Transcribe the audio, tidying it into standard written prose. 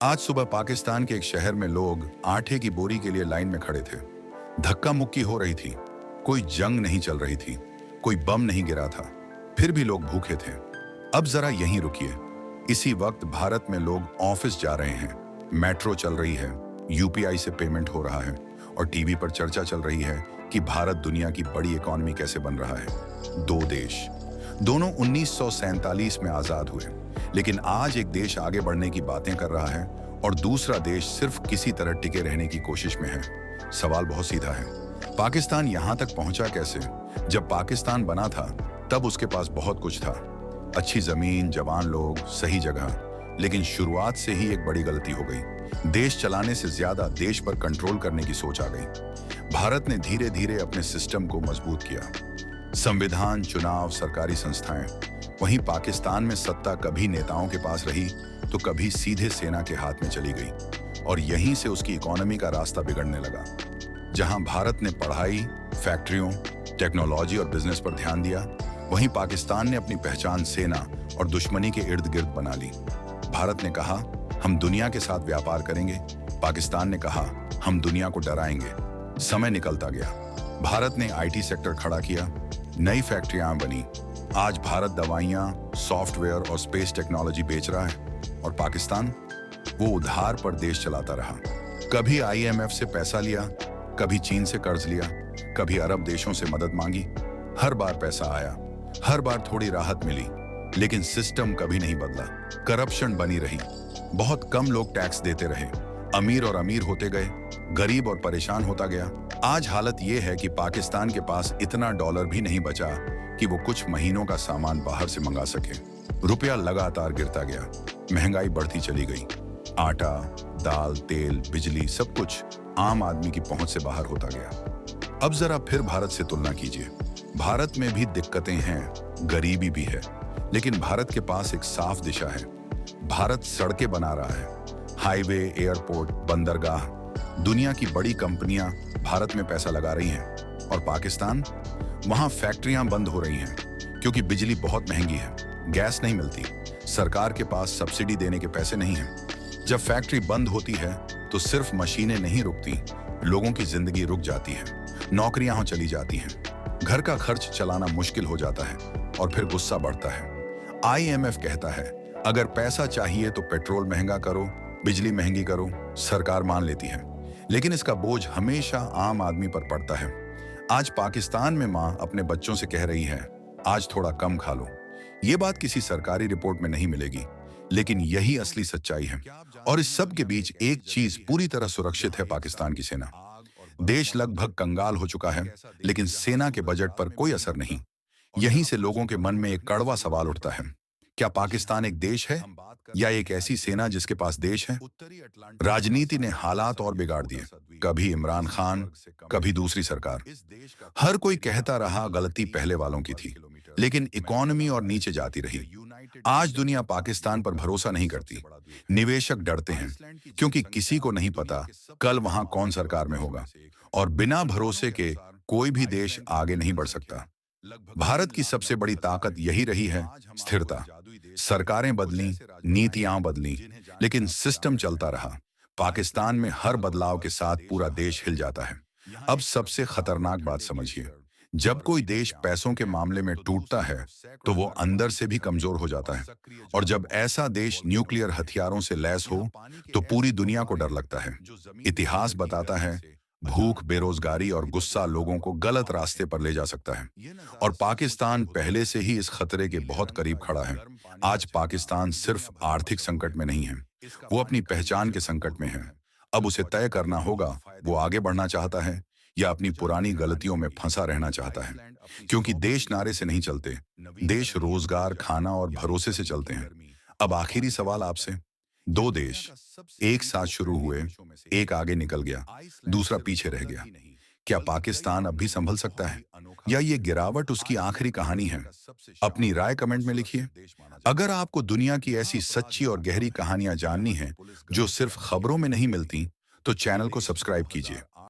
आज सुबह पाकिस्तान के एक शहर में लोग आटे की बोरी के लिए लाइन में खड़े थे। धक्का मुक्की हो रही थी। कोई जंग नहीं चल रही थी। कोई बम नहीं गिरा था। फिर भी लोग भूखे थे। अब जरा यहीं रुकिए। इसी वक्त भारत में लोग ऑफिस जा रहे हैं, मेट्रो चल रही है, यूपीआई से पेमेंट हो रहा है और टीवी पर चर्चा चल रही है कि भारत दुनिया की बड़ी इकोनॉमी कैसे बन रहा है। दो देश, दोनों 1947 में आजाद हुए, लेकिन आज एक देश आगे बढ़ने की बातें कर रहा है और दूसरा देश सिर्फ किसी तरह टिके रहने की कोशिश में है। सवाल बहुत सीधा है, पाकिस्तान यहां तक पहुंचा कैसे? जब पाकिस्तान बना था तब उसके पास बहुत कुछ था, अच्छी जमीन, जवान लोग, सही जगह। लेकिन शुरुआत से ही एक बड़ी गलती हो गई। देश चलाने से ज्यादा देश पर कंट्रोल करने की सोच आ गई। भारत ने धीरे धीरे अपने सिस्टम को मजबूत किया, संविधान, चुनाव, सरकारी संस्थाएं। वहीं पाकिस्तान में सत्ता कभी नेताओं के पास रही तो कभी सीधे सेना के हाथ में चली गई और यहीं से उसकी इकोनॉमी का रास्ता बिगड़ने लगा। जहां भारत ने पढ़ाई, फैक्ट्रियों, टेक्नोलॉजी और बिजनेस पर ध्यान दिया, वहीं पाकिस्तान ने अपनी पहचान सेना और दुश्मनी के इर्द गिर्द बना ली। भारत ने कहा हम दुनिया के साथ व्यापार करेंगे, पाकिस्तान ने कहा हम दुनिया को डराएंगे। समय निकलता गया, भारत ने आईटी सेक्टर खड़ा किया, नई फैक्ट्रियां बनी। आज भारत दवाइयां, सॉफ्टवेयर और स्पेस टेक्नोलॉजी बेच रहा है और पाकिस्तान वो उधार पर देश चलाता रहा। कभी आईएमएफ से पैसा लिया, कभी चीन से कर्ज लिया, कभी अरब देशों से मदद मांगी। हर बार पैसा आया, हर बार थोड़ी राहत मिली, लेकिन सिस्टम कभी नहीं बदला। करप्शन बनी रही, बहुत कम लोग टैक्स देते रहे, अमीर और अमीर होते गए, गरीब और परेशान होता गया। आज हालत यह है कि पाकिस्तान के पास इतना डॉलर भी नहीं बचा कि वो कुछ महीनों का सामान बाहर से मंगा सके। रुपया लगातार गिरता गया, महंगाई बढ़ती चली गई। आटा, दाल, तेल, बिजली, सब कुछ आम आदमी की पहुंच से बाहर होता गया। अब जरा फिर भारत से तुलना कीजिए। भारत में भी दिक्कतें हैं, गरीबी भी है, लेकिन भारत के पास एक साफ दिशा है। भारत सड़कें बना रहा है, हाईवे, एयरपोर्ट, बंदरगाह। दुनिया की बड़ी कंपनियां भारत में पैसा लगा रही हैं और पाकिस्तान, वहां फैक्ट्रियां बंद हो रही हैं क्योंकि बिजली बहुत महंगी है, गैस नहीं मिलती, सरकार के पास सब्सिडी देने के पैसे नहीं हैं। जब फैक्ट्री बंद होती है तो सिर्फ मशीनें नहीं रुकती, लोगों की जिंदगी रुक जाती है, नौकरियां चली जाती हैं, घर का खर्च चलाना मुश्किल हो जाता है और फिर गुस्सा बढ़ता है। आईएमएफ कहता है अगर पैसा चाहिए तो पेट्रोल महंगा करो, बिजली महंगी करो। सरकार मान लेती है, लेकिन इसका बोझ हमेशा आम आदमी पर पड़ता है। आज पाकिस्तान में मां अपने बच्चों से कह रही है आज थोड़ा कम खा लो। ये बात किसी सरकारी रिपोर्ट में नहीं मिलेगी, लेकिन यही असली सच्चाई है। और इस सब के बीच एक चीज पूरी तरह सुरक्षित है, पाकिस्तान की सेना। देश लगभग कंगाल हो चुका है, लेकिन सेना के बजट पर कोई असर नहीं। यहीं से लोगों के मन में एक कड़वा सवाल उठता है, क्या पाकिस्तान एक देश है या एक ऐसी सेना जिसके पास देश है? राजनीति ने हालात और बिगाड़ दिए, कभी इमरान खान, कभी दूसरी सरकार। हर कोई कहता रहा गलती पहले वालों की थी, लेकिन इकोनॉमी और नीचे जाती रही। आज दुनिया पाकिस्तान पर भरोसा नहीं करती। निवेशक डरते हैं क्योंकि किसी को नहीं पता कल वहां कौन सरकार में होगा और बिना भरोसे के कोई भी देश आगे नहीं बढ़ सकता। भारत की सबसे बड़ी ताकत यही रही है, स्थिरता। सरकारें बदलीं, नीतियां बदलीं, लेकिन सिस्टम चलता रहा। पाकिस्तान में हर बदलाव के साथ पूरा देश हिल जाता है। अब सबसे खतरनाक बात समझिए, जब कोई देश पैसों के मामले में टूटता है तो वो अंदर से भी कमजोर हो जाता है। और जब ऐसा देश न्यूक्लियर हथियारों से लैस हो तो पूरी दुनिया को डर लगता है। इतिहास बताता है भूख, बेरोजगारी और गुस्सा लोगों को गलत रास्ते पर ले जा सकता है और पाकिस्तान पहले से ही इस खतरे के बहुत करीब खड़ा है। आज पाकिस्तान सिर्फ आर्थिक संकट में नहीं है, वो अपनी पहचान के संकट में है। अब उसे तय करना होगा वो आगे बढ़ना चाहता है या अपनी पुरानी गलतियों में फंसा रहना चाहता है, क्योंकि देश नारे से नहीं चलते, देश रोजगार, खाना और भरोसे से चलते हैं। अब आखिरी सवाल आपसे, दो देश एक साथ शुरू हुए, एक आगे निकल गया, दूसरा पीछे रह गया। क्या पाकिस्तान अब भी संभल सकता है या ये गिरावट उसकी आखिरी कहानी है? अपनी राय कमेंट में लिखिए। अगर आपको दुनिया की ऐसी सच्ची और गहरी कहानियां जाननी हैं जो सिर्फ खबरों में नहीं मिलती, तो चैनल को सब्सक्राइब कीजिए।